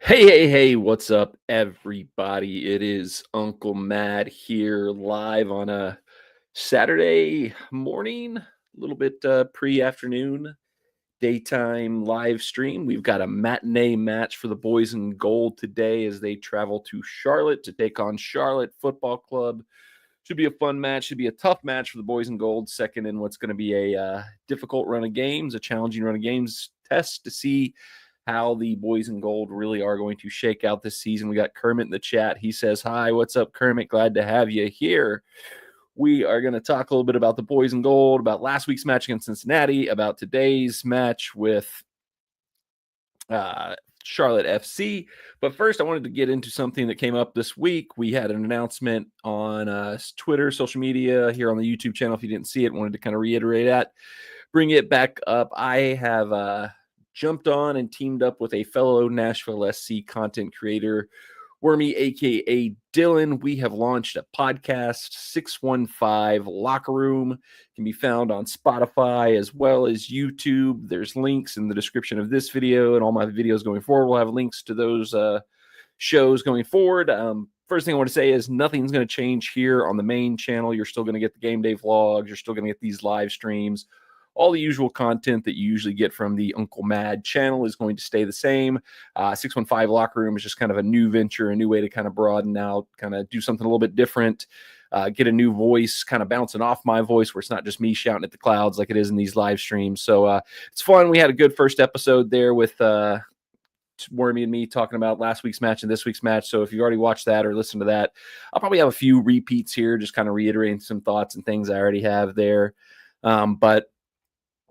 Hey, what's up, everybody? It is Uncle Mad here live on a Saturday morning, a little bit pre-afternoon, daytime live stream. We've got a matinee match for the boys in gold today as they travel to Charlotte to take on Charlotte Football Club. Should be a fun match. Should be a tough match for the boys in gold, second in what's going to be a difficult run of games, a challenging run of games test to see how the boys in gold really are going to shake out this season. We got Kermit in the chat. He says, "Hi, what's up, Kermit? Glad to have you here." We are going to talk a little bit about the boys in gold, about last week's match against Cincinnati, about today's match with Charlotte FC. But first, I wanted to get into something that came up this week. We had an announcement on Twitter, social media, here on the YouTube channel. If you didn't see it, wanted to kind of reiterate that, bring it back up. I have jumped on and teamed up with a fellow Nashville SC content creator, Wormy, aka Dylan. We have launched a podcast, 615 Locker Room. It can be found on Spotify as well as YouTube. There's links in the description of this video, and all my videos going forward will have links to those shows going forward. First thing I want to say is nothing's going to change here on the main channel. You're still going to get the game day vlogs. You're still going to get these live streams. All the usual content that you usually get from the Uncle Mad channel is going to stay the same. 615 Locker Room is just kind of a new venture, a new way to kind of broaden out, kind of do something a little bit different, get a new voice kind of bouncing off my voice where it's not just me shouting at the clouds like it is in these live streams. So it's fun. We had a good first episode there with Wormy and me talking about last week's match and this week's match. So if you already watched that or listened to that, I'll probably have a few repeats here, just kind of reiterating some thoughts and things I already have there. But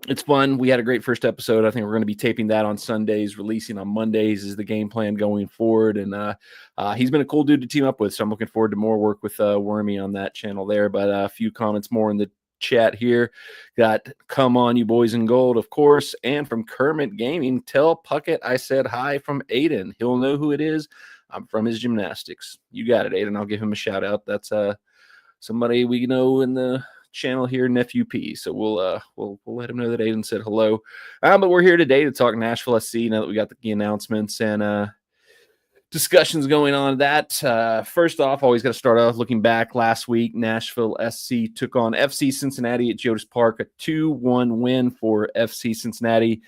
it's fun. We had a great first episode. I think we're going to be taping that on Sundays, releasing on Mondays is the game plan going forward. And he's been a cool dude to team up with. So I'm looking forward to more work with Wormy on that channel there. But a few comments more in the chat here. Got "Come on, you boys in gold," of course. And from Kermit Gaming, "Tell Puckett I said hi from Aiden. He'll know who it is. I'm from his gymnastics." You got it, Aiden. I'll give him a shout out. That's somebody we know in the channel here, Nephew P. So we'll let him know that Aiden said hello. But we're here today to talk Nashville SC now that we got the announcements and discussions going on. That first off, always got to start off looking back. Last week, Nashville SC took on FC Cincinnati at Geodis Park, a 2-1 win for FC Cincinnati.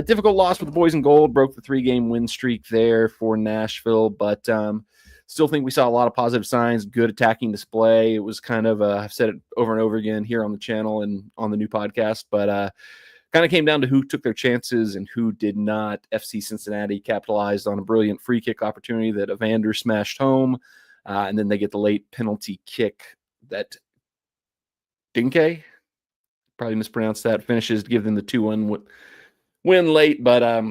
Difficult loss for the boys in gold, broke the 3-game win streak there for Nashville, but still think we saw a lot of positive signs, good attacking display. It was kind of, I've said it over and over again here on the channel and on the new podcast, but kind of came down to who took their chances and who did not. FC Cincinnati capitalized on a brilliant free kick opportunity that Evander smashed home, and then they get the late penalty kick that Dinke, probably mispronounced that, finishes to give them the 2-1 win late, but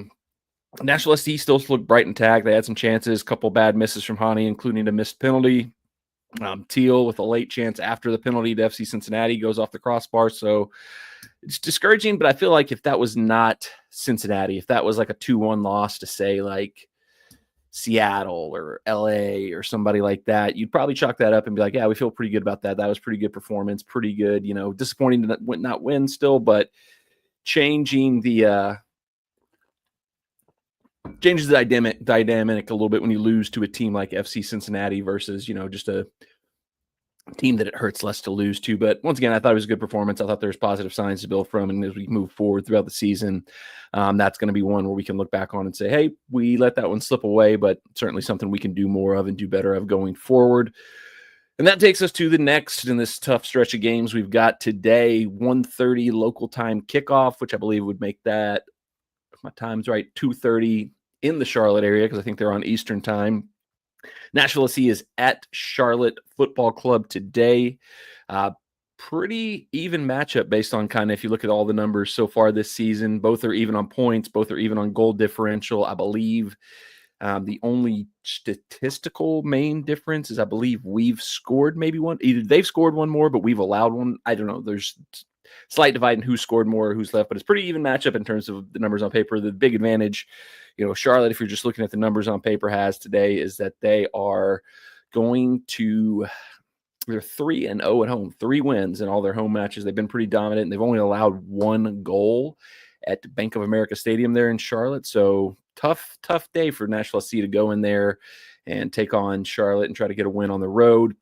Nashville SC still looked bright and tagged. They had some chances, a couple bad misses from Hani, including a missed penalty. Teal with a late chance after the penalty to FC Cincinnati goes off the crossbar. So it's discouraging, but I feel like if that was not Cincinnati, if that was like a 2-1 loss to say like Seattle or LA or somebody like that, you'd probably chalk that up and be like, yeah, we feel pretty good about that. That was pretty good performance, pretty good, disappointing to not win still, but changing the changes the dynamic a little bit when you lose to a team like FC Cincinnati versus, just a team that it hurts less to lose to. But once again, I thought it was a good performance. I thought there was positive signs to build from. And as we move forward throughout the season, that's going to be one where we can look back on and say, hey, we let that one slip away, but certainly something we can do more of and do better of going forward. And that takes us to the next in this tough stretch of games we've got today, 1:30 local time kickoff, which I believe would make that, if my time's right, 2:30 in the Charlotte area, because I think they're on Eastern time. Nashville SC is at Charlotte Football Club today. Pretty even matchup based on kind of, if you look at all the numbers so far this season, both are even on points, both are even on goal differential. I believe the only statistical main difference is I believe we've scored maybe one. Either they've scored one more, but we've allowed one. I don't know. There's slight divide in who scored more or who's left, but it's pretty even matchup in terms of the numbers on paper. The big advantage, Charlotte, if you're just looking at the numbers on paper, has today is that they are going to, they're 3-0 at home, 3 wins in all their home matches. They've been pretty dominant, and they've only allowed 1 goal at Bank of America Stadium there in Charlotte. So tough day for Nashville SC to go in there and take on Charlotte and try to get a win on the road.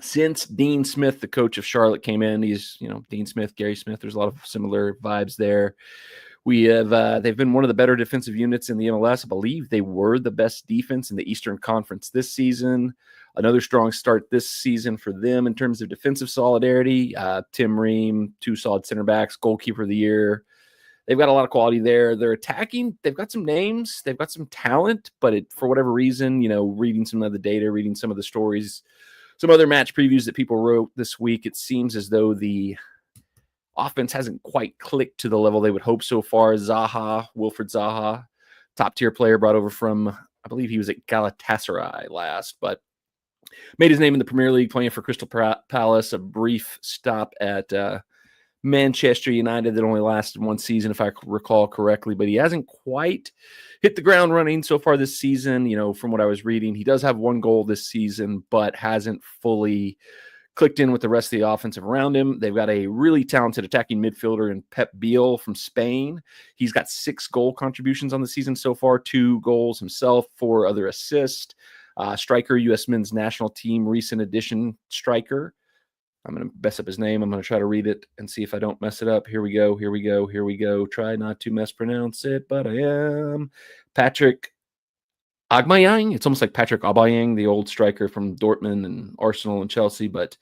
Since Dean Smith, the coach of Charlotte, came in, he's, Dean Smith, Gary Smith, there's a lot of similar vibes there. We have they've been one of the better defensive units in the MLS. I believe they were the best defense in the Eastern Conference this season. Another strong start this season for them in terms of defensive solidarity. Tim Ream, 2 solid center backs, goalkeeper of the year. They've got a lot of quality there. They're attacking. They've got some names. They've got some talent, but for whatever reason, reading some of the data, reading some of the stories, some other match previews that people wrote this week, it seems as though the offense hasn't quite clicked to the level they would hope so far. Wilfred Zaha, top-tier player brought over from, I believe he was at Galatasaray last, but made his name in the Premier League playing for Crystal Palace, a brief stop at Manchester United that only lasted 1 season, if I recall correctly, but he hasn't quite hit the ground running so far this season. From what I was reading, he does have 1 goal this season, but hasn't fully clicked in with the rest of the offensive around him. They've got a really talented attacking midfielder in Pep Biel from Spain. He's got 6 goal contributions on the season so far, 2 goals himself, 4 other assists. Striker, U.S. men's national team, recent addition striker. I'm going to mess up his name. I'm going to try to read it and see if I don't mess it up. Here we go. Try not to mispronounce it, but I am. Patrick Aubameyang. It's almost like Patrick Aubameyang, the old striker from Dortmund and Arsenal and Chelsea, but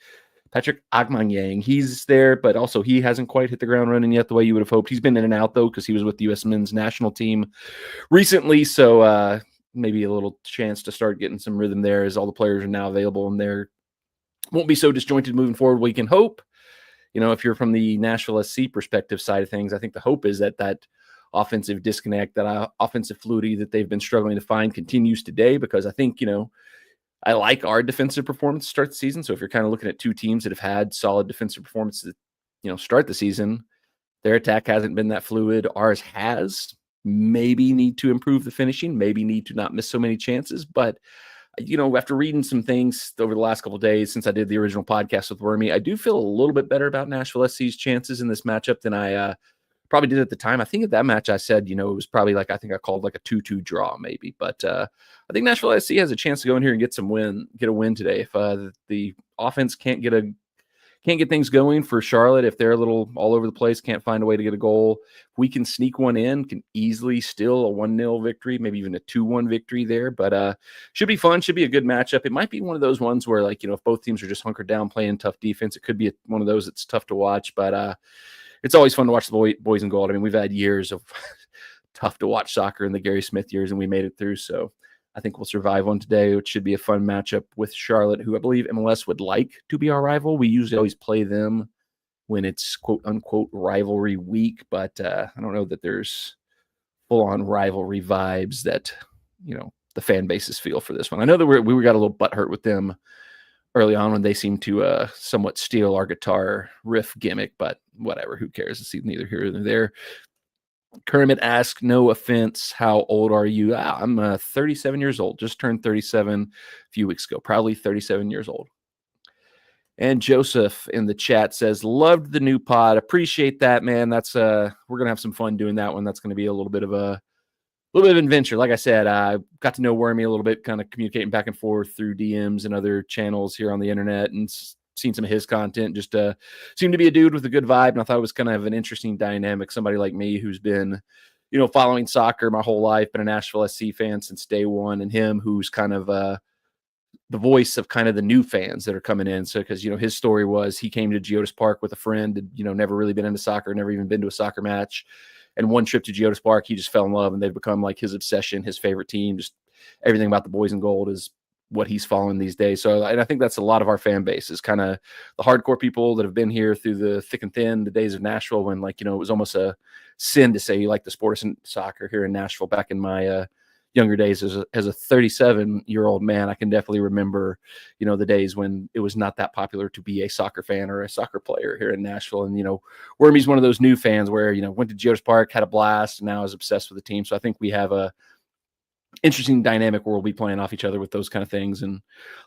Patrick Aubameyang, he's there, but also he hasn't quite hit the ground running yet the way you would have hoped. He's been in and out, though, because he was with the U.S. men's national team recently, so maybe a little chance to start getting some rhythm there as all the players are now available and they're won't be so disjointed moving forward. We can hope, if you're from the Nashville SC perspective side of things, I think the hope is that offensive disconnect, that offensive fluidity that they've been struggling to find continues today, because I think, I like our defensive performance to start the season. So if you're kind of looking at 2 teams that have had solid defensive performances, start the season, their attack hasn't been that fluid. Ours has. Maybe need to improve the finishing, maybe need to not miss so many chances, but after reading some things over the last couple of days since I did the original podcast with Wormy, I do feel a little bit better about Nashville SC's chances in this matchup than I probably did at the time. I think at that match I said, it was probably I think I called a 2-2 draw maybe, but I think Nashville SC has a chance to go in here and get a win today. If the offense can't get things going for Charlotte, if they're a little all over the place, can't find a way to get a goal, if we can sneak one in, can easily steal a 1-0 victory, maybe even a 2-1 victory there. But should be fun, should be a good matchup. It might be one of those ones where, if both teams are just hunkered down playing tough defense, it could be one of those that's tough to watch. But it's always fun to watch the boys in gold. I mean, we've had years of tough to watch soccer in the Gary Smith years, and we made it through. So I think we'll survive one today, which should be a fun matchup with Charlotte, who I believe MLS would like to be our rival. We usually always play them when it's quote-unquote rivalry week, but I don't know that there's full-on rivalry vibes that, the fan bases feel for this one. I know that we got a little butthurt with them early on when they seemed to somewhat steal our guitar riff gimmick, but whatever, who cares? It's neither here nor there. Kermit asks, no offense, how old are you? I'm 37 years old. Just turned 37 a few weeks ago. Probably 37 years old. And Joseph in the chat says, loved the new pod. Appreciate that, man. That's we're going to have some fun doing that one. That's going to be a little bit of adventure. Like I said, I got to know Wormy a little bit, kind of communicating back and forth through DMs and other channels here on the internet, and seen some of his content. Just seemed to be a dude with a good vibe, and I thought it was kind of an interesting dynamic. Somebody like me who's been, following soccer my whole life, been a Nashville SC fan since day one, and him who's kind of the voice of kind of the new fans that are coming in. So because his story was he came to Geodis Park with a friend, and never really been into soccer, never even been to a soccer match. And one trip to Geodis Park, he just fell in love, and they've become like his obsession, his favorite team. Just everything about the boys in gold is what he's following these days. So, and I think that's a lot of our fan base is kind of the hardcore people that have been here through the thick and thin, the days of Nashville when it was almost a sin to say you like the sport of soccer here in Nashville. Back in my younger days as a 37-year-old man, I can definitely remember, the days when it was not that popular to be a soccer fan or a soccer player here in Nashville. And, Wormy's one of those new fans where, went to Geodis Park, had a blast, and now is obsessed with the team. So I think we have a interesting dynamic where we'll be playing off each other with those kind of things and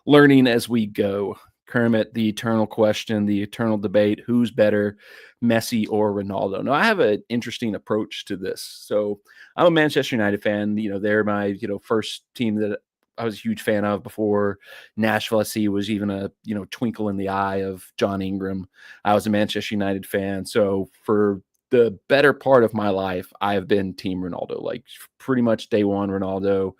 learning as we go. Kermit, the eternal question, the eternal debate, who's better, Messi or Ronaldo? Now, I have an interesting approach to this. So I'm a Manchester United fan. They're my, first team that I was a huge fan of before Nashville SC was even a, twinkle in the eye of John Ingram. I was a Manchester United fan. So for the better part of my life, I have been Team Ronaldo, like pretty much day one Ronaldo.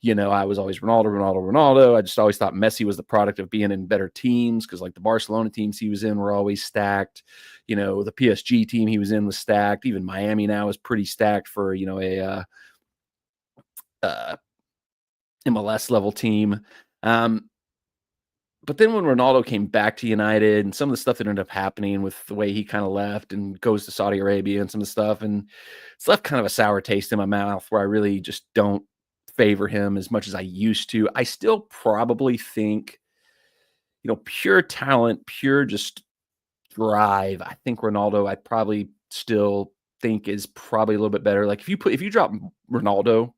I was always Ronaldo. I just always thought Messi was the product of being in better teams because, like, the Barcelona teams he was in were always stacked. The PSG team he was in was stacked. Even Miami now is pretty stacked for, a MLS level team. But then when Ronaldo came back to United and some of the stuff that ended up happening with the way he kind of left and goes to Saudi Arabia and some of the stuff, and it's left kind of a sour taste in my mouth where I really just don't favor him as much as I used to. I still probably think, pure talent, pure just drive. I think Ronaldo, I probably still think is probably a little bit better. Like if you drop Ronaldo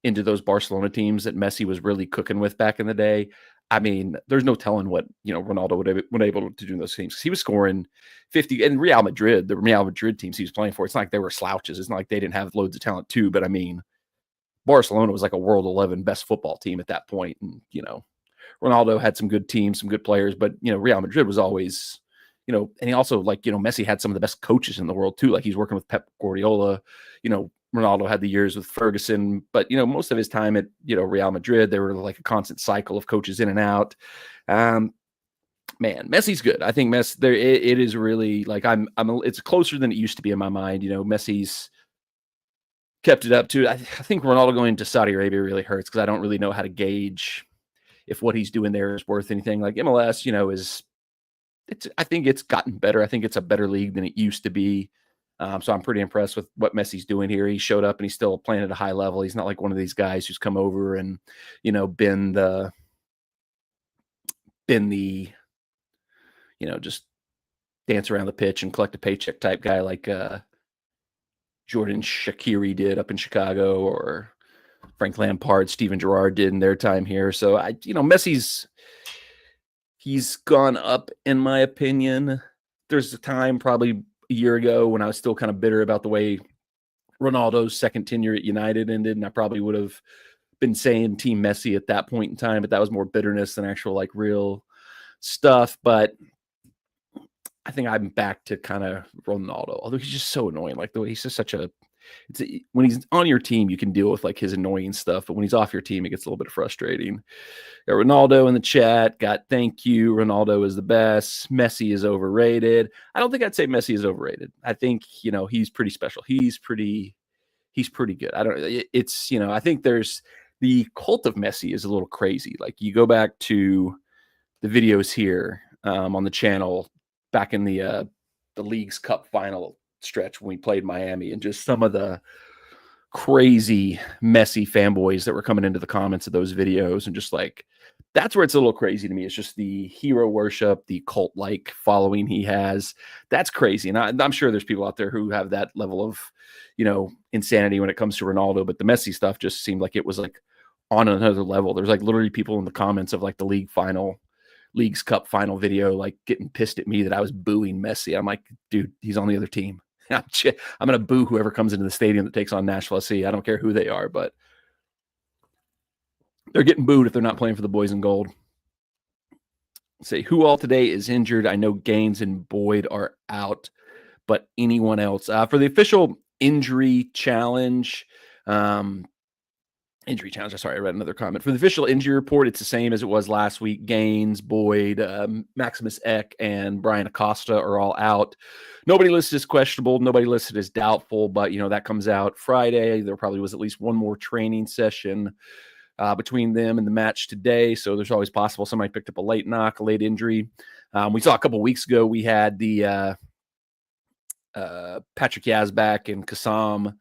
into those Barcelona teams that Messi was really cooking with back in the day, I mean, there's no telling what, Ronaldo would have been able to do in those teams. He was scoring 50 and the Real Madrid teams he was playing for. It's not like they were slouches. It's not like they didn't have loads of talent too, but I mean, Barcelona was like a World 11 best football team at that point. And, Ronaldo had some good teams, some good players, but, Real Madrid was always, and he also, like, Messi had some of the best coaches in the world too. Like he's working with Pep Guardiola. Ronaldo had the years with Ferguson, but, most of his time at, Real Madrid, they were like a constant cycle of coaches in and out. Man, Messi's good. I think it is really like, it's closer than it used to be in my mind. Messi's kept it up too. I think Ronaldo going to Saudi Arabia really hurts because I don't really know how to gauge if what he's doing there is worth anything. Like MLS, I think it's gotten better. I think it's a better league than it used to be. So I'm pretty impressed with what Messi's doing here. He showed up and he's still playing at a high level. He's not like one of these guys who's come over and, been the, just dance around the pitch and collect a paycheck type guy like Jordan Shaqiri did up in Chicago, or Frank Lampard, Steven Gerrard did in their time here. So he's gone up in my opinion. There's a time probably a year ago when I was still kind of bitter about the way Ronaldo's second tenure at United ended, and I probably would have been saying Team Messi at that point in time, but that was more bitterness than actual like real stuff. But I think I'm back to kind of Ronaldo, although he's just so annoying. Like the way he's just when he's on your team, you can deal with like his annoying stuff, but when he's off your team, it gets a little bit frustrating. Got Ronaldo in the chat. Got thank you. Ronaldo is the best. Messi is overrated. I don't think I'd say Messi is overrated. I think, he's pretty special. He's pretty good. I think there's the cult of Messi is a little crazy. Like you go back to the videos here on the channel back in the League's Cup final stretch when we played Miami, and just some of the crazy Messi fanboys that were coming into the comments of those videos, and just like that's where it's a little crazy to me. It's just the hero worship, the cult-like following he has. That's crazy, and I'm sure there's people out there who have that level of insanity when it comes to Ronaldo. But the Messi stuff just seemed like it was like on another level. There's like literally people in the comments of like the League's Cup final video, like getting pissed at me that I was booing Messi. I'm like, dude, he's on the other team. I'm going to boo whoever comes into the stadium that takes on Nashville SC. I don't care who they are, but they're getting booed if they're not playing for the boys in gold. Say who all today is injured. I know Gaines and Boyd are out, but anyone else for the official injury challenge, Sorry, I read another comment. For the official injury report, it's the same as it was last week. Gaines, Boyd, Maximus Eck, and Brian Acosta are all out. Nobody listed as questionable. Nobody listed as doubtful, but, that comes out Friday. There probably was at least one more training session between them and the match today, so there's always possible somebody picked up a late knock, a late injury. We saw a couple weeks ago, we had the Patrick Yazbak and Kassam,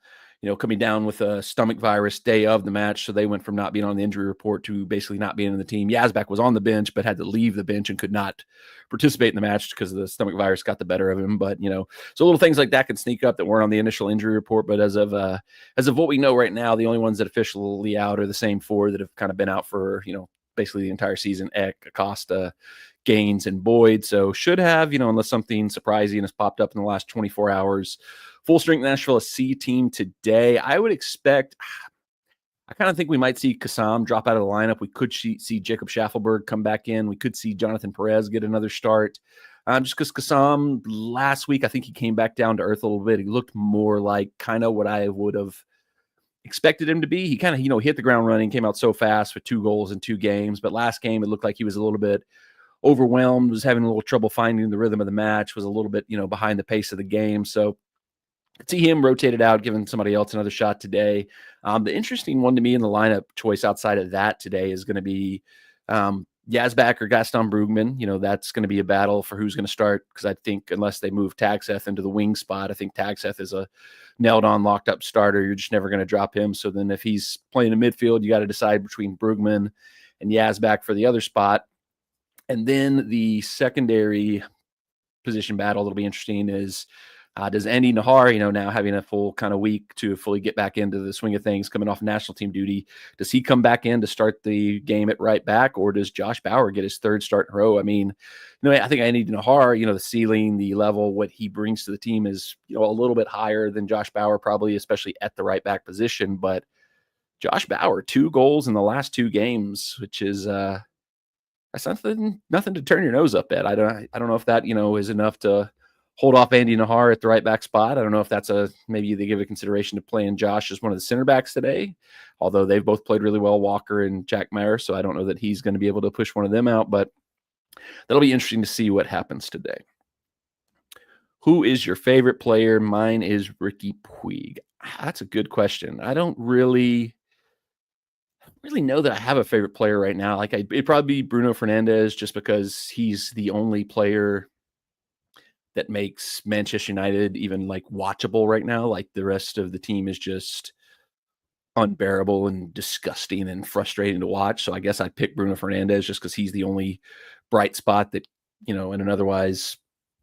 coming down with a stomach virus day of the match. So they went from not being on the injury report to basically not being in the team. Yazbak was on the bench, but had to leave the bench and could not participate in the match because the stomach virus got the better of him. But, so little things like that can sneak up that weren't on the initial injury report. But as of what we know right now, the only ones that officially out are the same four that have kind of been out for, basically the entire season. Eck, Acosta, Gaines, and Boyd. So should have, unless something surprising has popped up in the last 24 hours, full strength Nashville SC team today. I would expect, I kind of think we might see Kassam drop out of the lineup. We could see Jacob Schaffelberg come back in. We could see Jonathan Perez get another start. Just because Kassam last week, I think he came back down to earth a little bit. He looked more like kind of what I would have expected him to be. He kind of, hit the ground running, came out so fast with 2 goals in 2 games. But last game, it looked like he was a little bit overwhelmed, was having a little trouble finding the rhythm of the match, was a little bit, behind the pace of the game. So see him rotated out, giving somebody else another shot today. The interesting one to me in the lineup choice outside of that today is going to be Yazbak or Gaston Brugman. That's going to be a battle for who's going to start, because I think unless they move Tagseth into the wing spot, I think Tagseth is a nailed-on, locked-up starter. You're just never going to drop him. So then if he's playing in midfield, you got to decide between Brugman and Yazbak for the other spot. And then the secondary position battle that'll be interesting is does Andy Nahar, now having a full kind of week to fully get back into the swing of things, coming off national team duty, does he come back in to start the game at right back, or does Josh Bauer get his 3rd start in a row? I mean, I think Andy Nahar, the ceiling, the level, what he brings to the team is, a little bit higher than Josh Bauer, probably, especially at the right back position. But Josh Bauer, 2 goals in the last 2 games, which is that's nothing to turn your nose up at. I don't know if that, is enough to hold off Andy Nahar at the right back spot. I don't know if that's maybe they give a consideration to playing Josh as one of the center backs today, although they've both played really well, Walker and Jack Meyer. So I don't know that he's going to be able to push one of them out, but that'll be interesting to see what happens today. Who is your favorite player? Mine is Ricky Puig. That's a good question. I don't really know that I have a favorite player right now. It'd probably be Bruno Fernandes, just because he's the only player that makes Manchester United even watchable right now. Like the rest of the team is just unbearable and disgusting and frustrating to watch. So I guess I'd pick Bruno Fernandes just because he's the only bright spot that, in an otherwise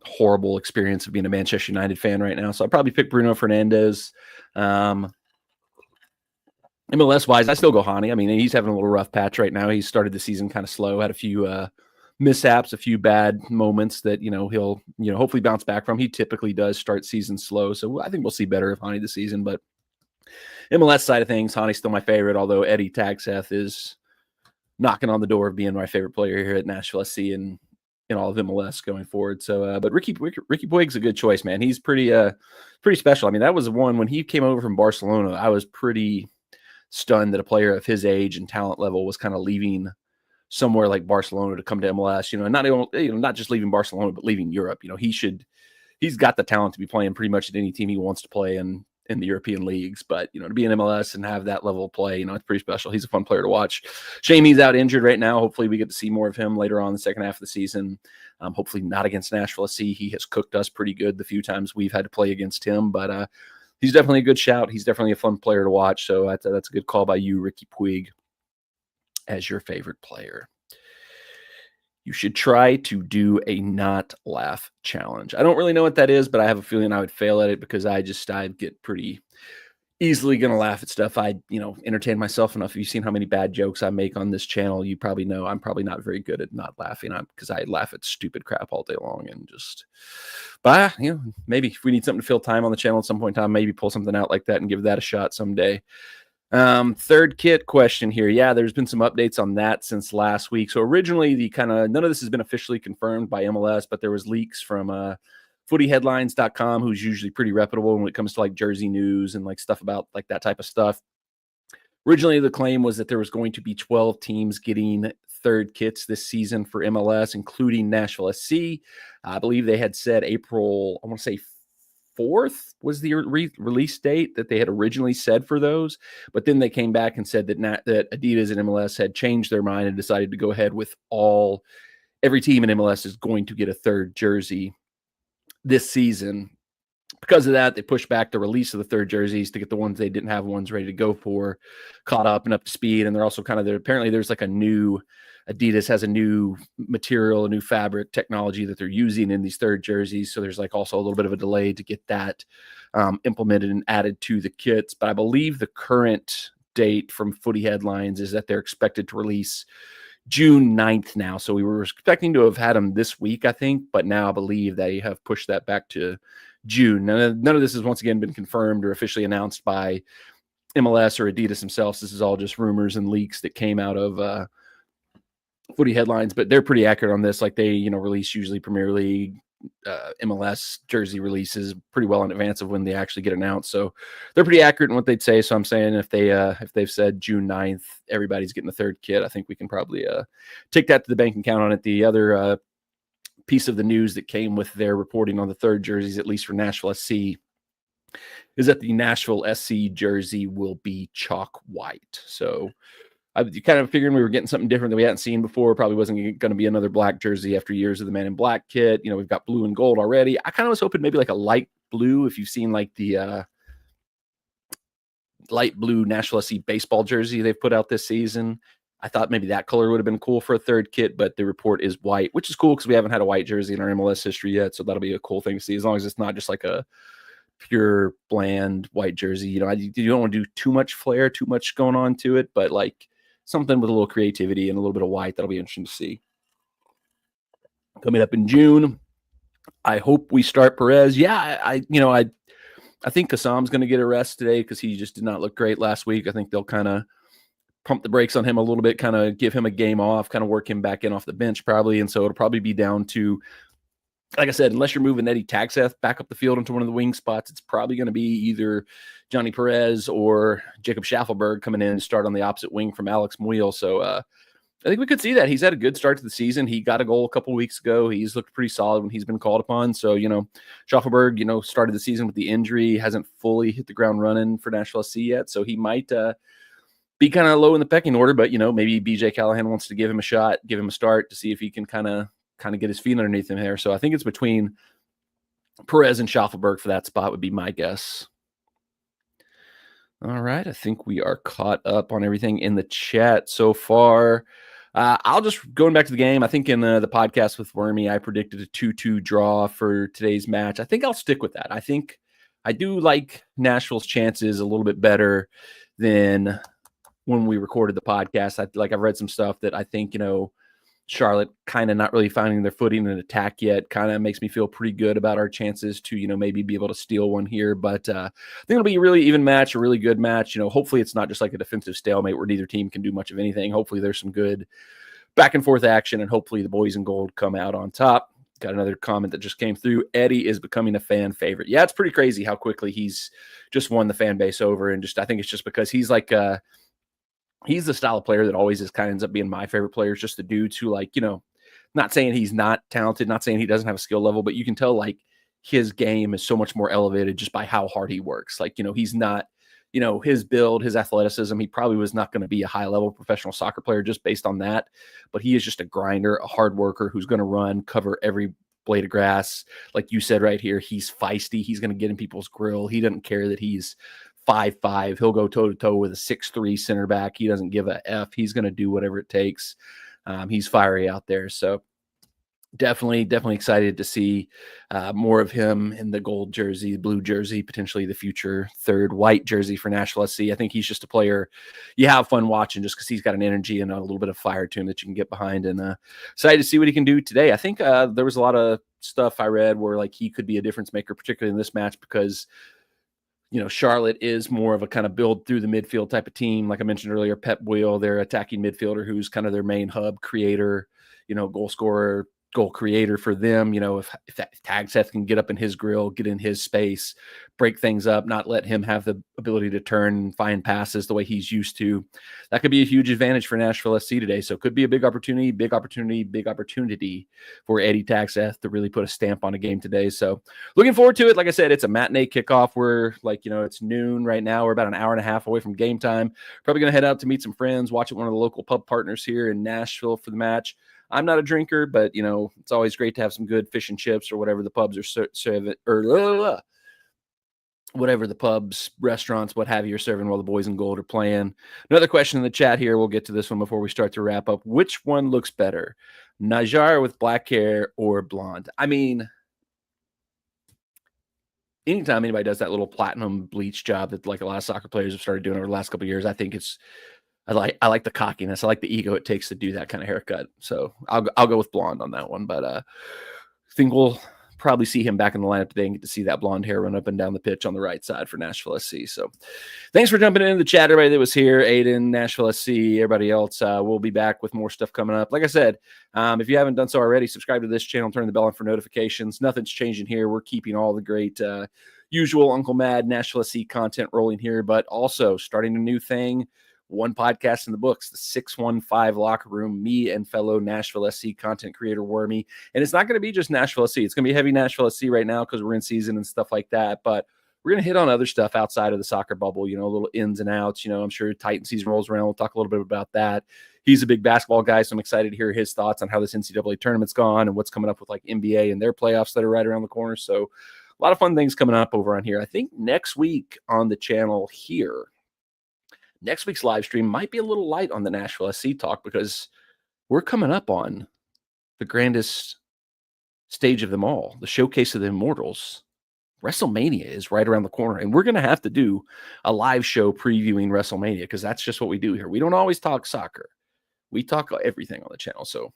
horrible experience of being a Manchester United fan right now. So I'd probably pick Bruno Fernandes. MLS wise, I still go Hani. I mean, he's having a little rough patch right now. He started the season kind of slow, had a few mishaps, a few bad moments that, he'll, hopefully bounce back from. He typically does start season slow. So I think we'll see better of Hani this season. But MLS side of things, Hani's still my favorite, although Eddie Tagseth is knocking on the door of being my favorite player here at Nashville SC and in all of MLS going forward. So, but Ricky Puig's a good choice, man. He's pretty special. I mean, that was one when he came over from Barcelona. I was pretty stunned that a player of his age and talent level was kind of leaving somewhere like Barcelona to come to MLS, and not just leaving Barcelona, but leaving Europe. He's got the talent to be playing pretty much at any team he wants to play in the European leagues. But, to be in MLS and have that level of play, it's pretty special. He's a fun player to watch. Shame he's out injured right now. Hopefully we get to see more of him later on in the second half of the season. Hopefully not against Nashville SC. He has cooked us pretty good the few times we've had to play against him, but he's definitely a good shout. He's definitely a fun player to watch. So that's a good call by you, Ricky Puig, as your favorite player. You should try to do a not laugh challenge. I don't really know what that is, but I have a feeling I would fail at it because I get pretty easily going to laugh at stuff. I entertain myself enough. If you've seen how many bad jokes I make on this channel, you probably know I'm probably not very good at not laughing because I laugh at stupid crap all day long but maybe if we need something to fill time on the channel at some point in time, maybe pull something out like that and give that a shot someday. Third kit question here. Yeah, there's been some updates on that since last week. So originally none of this has been officially confirmed by MLS, but there was leaks from footyheadlines.com, who's usually pretty reputable when it comes to jersey news and stuff about that type of stuff. Originally, the claim was that there was going to be 12 teams getting third kits this season for MLS, including Nashville SC. I believe they had said April, I want to say 4th was the release date that they had originally said for those. But then they came back and said that Adidas and MLS had changed their mind and decided to go ahead with every team in MLS is going to get a third jersey this season. Because of that, they pushed back the release of the third jerseys to get the ones they didn't have ones ready to go for caught up and up to speed. And they're also kind of there. Apparently there's Adidas has a new material, a new fabric technology that they're using in these third jerseys. So there's also a little bit of a delay to get that implemented and added to the kits. But I believe the current date from Footy Headlines is that they're expected to release June 9th now. So we were expecting to have had him this week, I think, but now I believe they have pushed that back to June. None of this has once again been confirmed or officially announced by MLS or Adidas themselves. This is all just rumors and leaks that came out of footy headlines, but they're pretty accurate on this. Like they, release usually Premier League, MLS jersey releases pretty well in advance of when they actually get announced. So they're pretty accurate in what they'd say. So I'm saying if they've said June 9th, everybody's getting the third kit, I think we can probably take that to the bank and count on it. The other piece of the news that came with their reporting on the third jerseys, at least for Nashville SC, is that the Nashville SC jersey will be chalk white. So I kind of figured we were getting something different that we hadn't seen before. Probably wasn't going to be another black jersey after years of the Man in Black kit. We've got blue and gold already. I kind of was hoping maybe like a light blue. If you've seen like the light blue Nashville SC baseball jersey they've put out this season, I thought maybe that color would have been cool for a third kit, but the report is white, which is cool because we haven't had a white jersey in our MLS history yet. So that'll be a cool thing to see, as long as it's not just like a pure bland white jersey. You don't want to do too much flair, too much going on to it, but like something with a little creativity and a little bit of white. That'll be interesting to see. Coming up in June, I hope we start Perez. Yeah, I think Kassam's going to get a rest today because he just did not look great last week. I think they'll kind of pump the brakes on him a little bit, kind of give him a game off, kind of work him back in off the bench probably. And so it'll probably be down to, like I said, unless you're moving Eddie Tagseth back up the field into one of the wing spots, it's probably going to be either Johnny Perez or Jacob Schaffelberg coming in and start on the opposite wing from Alex Muil. So I think we could see that. He's had a good start to the season. He got a goal a couple of weeks ago. He's looked pretty solid when he's been called upon. So, Schaffelberg, started the season with the injury, hasn't fully hit the ground running for Nashville SC yet. So he might be kind of low in the pecking order, but, maybe BJ Callahan wants to give him a shot, give him a start to see if he can kind of get his feet underneath him there. So I think it's between Perez and Schaffelberg for that spot would be my guess. All right. I think we are caught up on everything in the chat so far. I'll just going back to the game. I think in the podcast with Wormy, I predicted a 2-2 draw for today's match. I think I'll stick with that. I think I do like Nashville's chances a little bit better than when we recorded the podcast. I've read some stuff that I think, Charlotte kind of not really finding their footing in attack yet kind of makes me feel pretty good about our chances to, maybe be able to steal one here. But I think it'll be a really even match, a really good match. Hopefully it's not just like a defensive stalemate where neither team can do much of anything. Hopefully there's some good back and forth action, and hopefully the boys in gold come out on top. Got another comment that just came through. Eddie is becoming a fan favorite. Yeah, it's pretty crazy how quickly he's just won the fan base over. And I think it's just because he's like he's the style of player that always kind of ends up being my favorite player. It's just the dudes who not saying he's not talented, not saying he doesn't have a skill level, but you can tell like his game is so much more elevated just by how hard he works. Like, he's not, his build, his athleticism, he probably was not going to be a high level professional soccer player just based on that. But he is just a grinder, a hard worker who's going to run, cover every blade of grass. Like you said right here, he's feisty. He's going to get in people's grill. He doesn't care that he's 5'5". He'll go toe-to-toe with a 6'3" center back. He doesn't give a F. He's going to do whatever it takes. He's fiery out there. So definitely excited to see more of him in the gold jersey, blue jersey, potentially the future third white jersey for Nashville SC. I think he's just a player you have fun watching just because he's got an energy and a little bit of fire to him that you can get behind. And excited to see what he can do today. I think there was a lot of stuff I read where like he could be a difference maker, particularly in this match because Charlotte is more of a kind of build through the midfield type of team. Like I mentioned earlier, Pep Boyle, their attacking midfielder, who's kind of their main hub creator, goal scorer, goal creator for them. If Tagseth can get up in his grill, get in his space, break things up, not let him have the ability to turn and find passes the way he's used to, that could be a huge advantage for Nashville SC today. So it could be a big opportunity for Eddie Tagseth to really put a stamp on a game today. So looking forward to it. Like I said, it's a matinee kickoff. We're it's noon right now. We're about an hour and a half away from game time. Probably going to head out to meet some friends, watch at one of the local pub partners here in Nashville for the match. I'm not a drinker, but, it's always great to have some good fish and chips or whatever the pubs are serving, or whatever the pubs, restaurants, what have you, are serving while the boys in gold are playing. Another question in the chat here. We'll get to this one before we start to wrap up. Which one looks better, Najjar with black hair or blonde? I mean, anytime anybody does that little platinum bleach job that like a lot of soccer players have started doing over the last couple of years, I think it's I like the cockiness. I like the ego it takes to do that kind of haircut. So I'll go with blonde on that one. But I think we'll probably see him back in the lineup today and get to see that blonde hair run up and down the pitch on the right side for Nashville SC. So thanks for jumping into the chat, everybody that was here. Aiden, Nashville SC, everybody else. We'll be back with more stuff coming up. Like I said, if you haven't done so already, subscribe to this channel, turn the bell on for notifications. Nothing's changing here. We're keeping all the great usual Uncle Mad Nashville SC content rolling here, but also starting a new thing. One podcast in the books, the 615 Locker Room, me and fellow Nashville SC content creator Wormy. And it's not going to be just Nashville SC. It's going to be heavy Nashville SC right now because we're in season and stuff like that. But we're going to hit on other stuff outside of the soccer bubble, you know, little ins and outs. You know, I'm sure Titan season rolls around. We'll talk a little bit about that. He's a big basketball guy, so I'm excited to hear his thoughts on how this NCAA tournament's gone and what's coming up with like NBA and their playoffs that are right around the corner. So a lot of fun things coming up over on here. I think next week on the channel here, next week's live stream might be a little light on the Nashville SC talk because we're coming up on the grandest stage of them all, the showcase of the immortals. WrestleMania is right around the corner, and we're going to have to do a live show previewing WrestleMania because that's just what we do here. We don't always talk soccer. We talk everything on the channel. So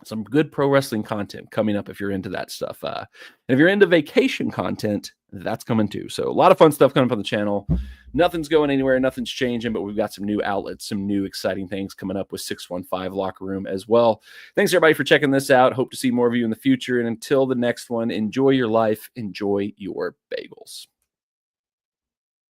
some good pro wrestling content coming up if you're into that stuff. And if you're into vacation content, that's coming too. So a lot of fun stuff coming up on the channel. Nothing's going anywhere. Nothing's changing, but we've got some new outlets, some new exciting things coming up with 615 Locker Room as well. Thanks everybody for checking this out. Hope to see more of you in the future. And until the next one, enjoy your life. Enjoy your bagels.